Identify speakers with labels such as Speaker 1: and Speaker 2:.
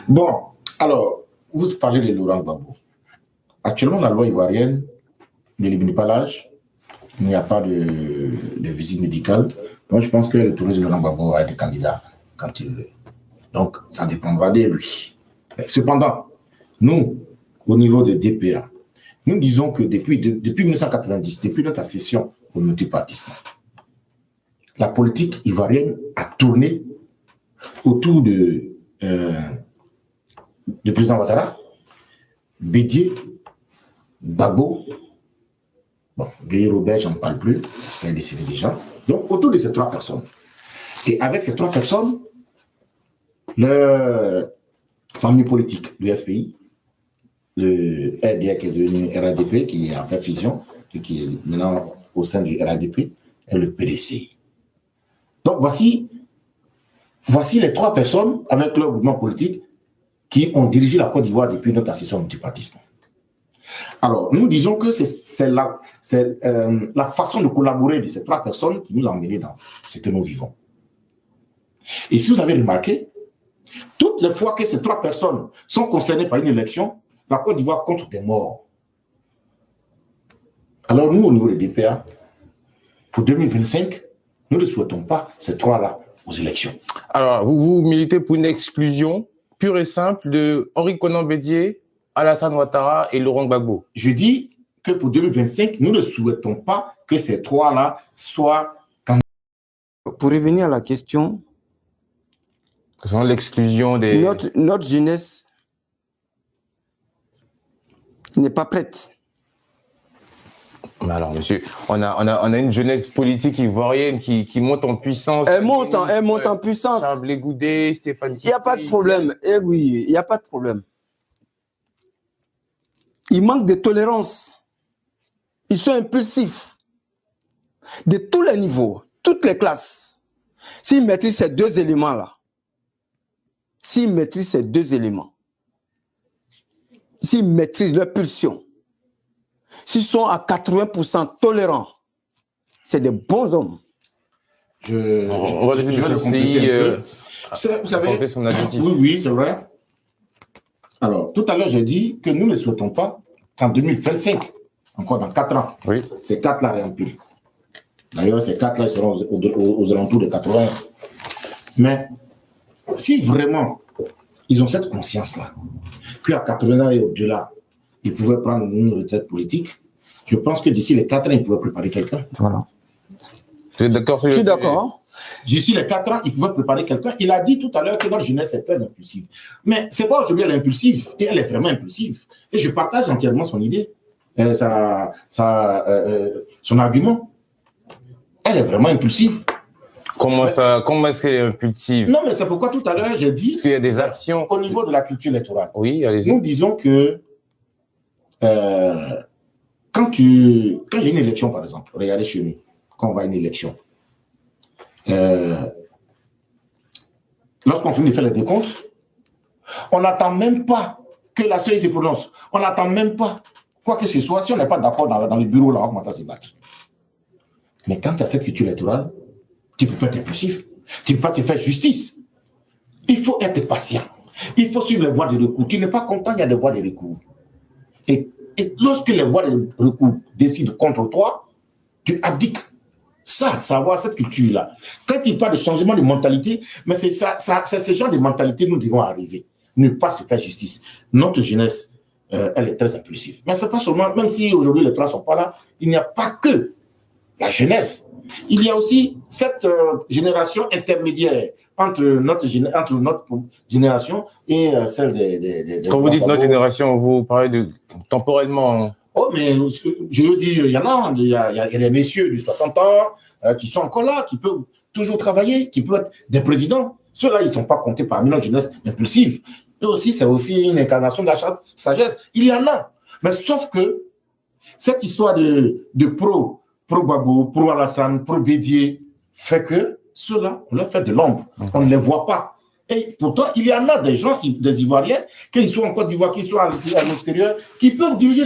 Speaker 1: Bon, alors, vous parlez de Laurent Gbagbo. Actuellement, la loi ivoirienne n'élimine pas l'âge, il n'y a pas de visite médicale. Donc, je pense que le touriste de Laurent Gbagbo va être candidat quand il veut. Donc, ça dépendra de lui. Cependant, nous, au niveau de DPA, nous disons que depuis 1990, depuis notre accession au multipartisme, la politique ivoirienne a tourné autour du président Ouattara, Bédié, Gbagbo, bon, Gueye Robert, j'en parle plus, parce qu'il a décédé déjà. Donc, autour de ces trois personnes. Et avec ces trois personnes, leur famille politique, le FPI, le RDA qui est devenu RADP, qui a fait fusion, et qui est maintenant au sein du RADP, et le PDCI. Donc, voici les trois personnes avec leur mouvement politique qui ont dirigé la Côte d'Ivoire depuis notre accession au multipartisme. Alors, nous disons que c'est la façon de collaborer de ces trois personnes qui nous a emmenés dans ce que nous vivons. Et si vous avez remarqué, toutes les fois que ces trois personnes sont concernées par une élection, la Côte d'Ivoire compte des morts. Alors nous, au niveau des DPA, pour 2025, nous ne souhaitons pas ces trois-là aux élections.
Speaker 2: Alors, vous militez pour une exclusion pure et simple de Henri Konan Bédié, Alassane Ouattara et Laurent Gbagbo.
Speaker 1: Je dis que pour 2025, nous ne souhaitons pas que ces trois-là soient candidats.
Speaker 3: Pour revenir à la question,
Speaker 2: l'exclusion des...
Speaker 3: Notre jeunesse n'est pas prête.
Speaker 2: Mais alors, monsieur, on a une jeunesse politique ivoirienne qui monte en puissance.
Speaker 3: Elle monte en puissance.
Speaker 2: Charles Blé Goudé, Stéphane Kité.
Speaker 3: Il n'y a pas de problème. Eh oui, il n'y a pas de problème. Il manque de tolérance. Ils sont impulsifs. De tous les niveaux, toutes les classes. S'ils maîtrisent ces deux éléments-là, s'ils maîtrisent leur pulsion, s'ils sont à 80% tolérants, c'est des bons hommes.
Speaker 2: On va laisser le CI
Speaker 1: vous savez,
Speaker 2: son adjectif.
Speaker 1: Oui, c'est vrai. Alors, tout à l'heure, j'ai dit que nous ne souhaitons pas qu'en 2025, encore dans 4 ans,
Speaker 2: oui,
Speaker 1: ces 4-là réempilent. D'ailleurs, ces 4-là seront aux alentours de 80. Mais si vraiment ils ont cette conscience-là, qu'à 80 ans et au-delà, ils pouvaient prendre une retraite politique, je pense que d'ici les 4 ans, ils pouvaient préparer quelqu'un.
Speaker 3: Voilà.
Speaker 2: Vous êtes d'accord?
Speaker 3: Je suis d'accord.
Speaker 1: D'ici les 4 ans, ils pouvaient préparer quelqu'un. Il a dit tout à l'heure que notre jeunesse est très impulsive. Mais c'est pas aujourd'hui elle est impulsive, et elle est vraiment impulsive. Et je partage entièrement son idée, son argument. Elle est vraiment impulsive.
Speaker 2: Comment est-ce qu'elle est impulsive?
Speaker 1: Non, mais c'est pourquoi tout à l'heure j'ai dit...
Speaker 2: Parce qu'il y a des actions...
Speaker 1: Au niveau de la culture électorale.
Speaker 2: Oui, allez-y.
Speaker 1: Nous disons que quand il y a une élection, par exemple, regardez chez nous, quand on va à une élection, lorsqu'on finit de faire les décomptes, on n'attend même pas que la CEI se prononce. On n'attend même pas quoi que ce soit. Si on n'est pas d'accord dans le bureau, là, on commence à se battre. Mais quand tu as cette culture électorale, tu ne peux pas être impulsif. Tu ne peux pas te faire justice. Il faut être patient. Il faut suivre les voies de recours. Tu n'es pas content, il y a des voies de recours. Et lorsque les voies de recours décident contre toi, tu abdiques. Ça, savoir cette culture-là. Quand il parle de changement de mentalité, mais c'est ce genre de mentalité nous devons arriver. Ne pas se faire justice. Notre jeunesse, elle est très impulsive. Mais c'est pas seulement, même si aujourd'hui les trois ne sont pas là, il n'y a pas que la jeunesse. Il y a aussi cette génération intermédiaire entre notre génération et celle des
Speaker 2: Quand vous dites notre génération, vous parlez de temporellement.
Speaker 1: Oh, mais je veux dire, il y en a, il y a des messieurs de 60 ans qui sont encore là, qui peuvent toujours travailler, qui peuvent être des présidents. Ceux-là, ils ne sont pas comptés parmi notre jeunesse impulsive. Et aussi, c'est aussi une incarnation de la sagesse. Il y en a. Mais sauf que cette histoire de pro-Gbagbo, pro-Alassane, pro-Bédié, fait que ceux-là, on leur fait de l'ombre. On ne les voit pas. Et pourtant, il y en a des gens, des Ivoiriens, qu'ils soient en Côte d'Ivoire, qu'ils soient à l'extérieur, qui peuvent diriger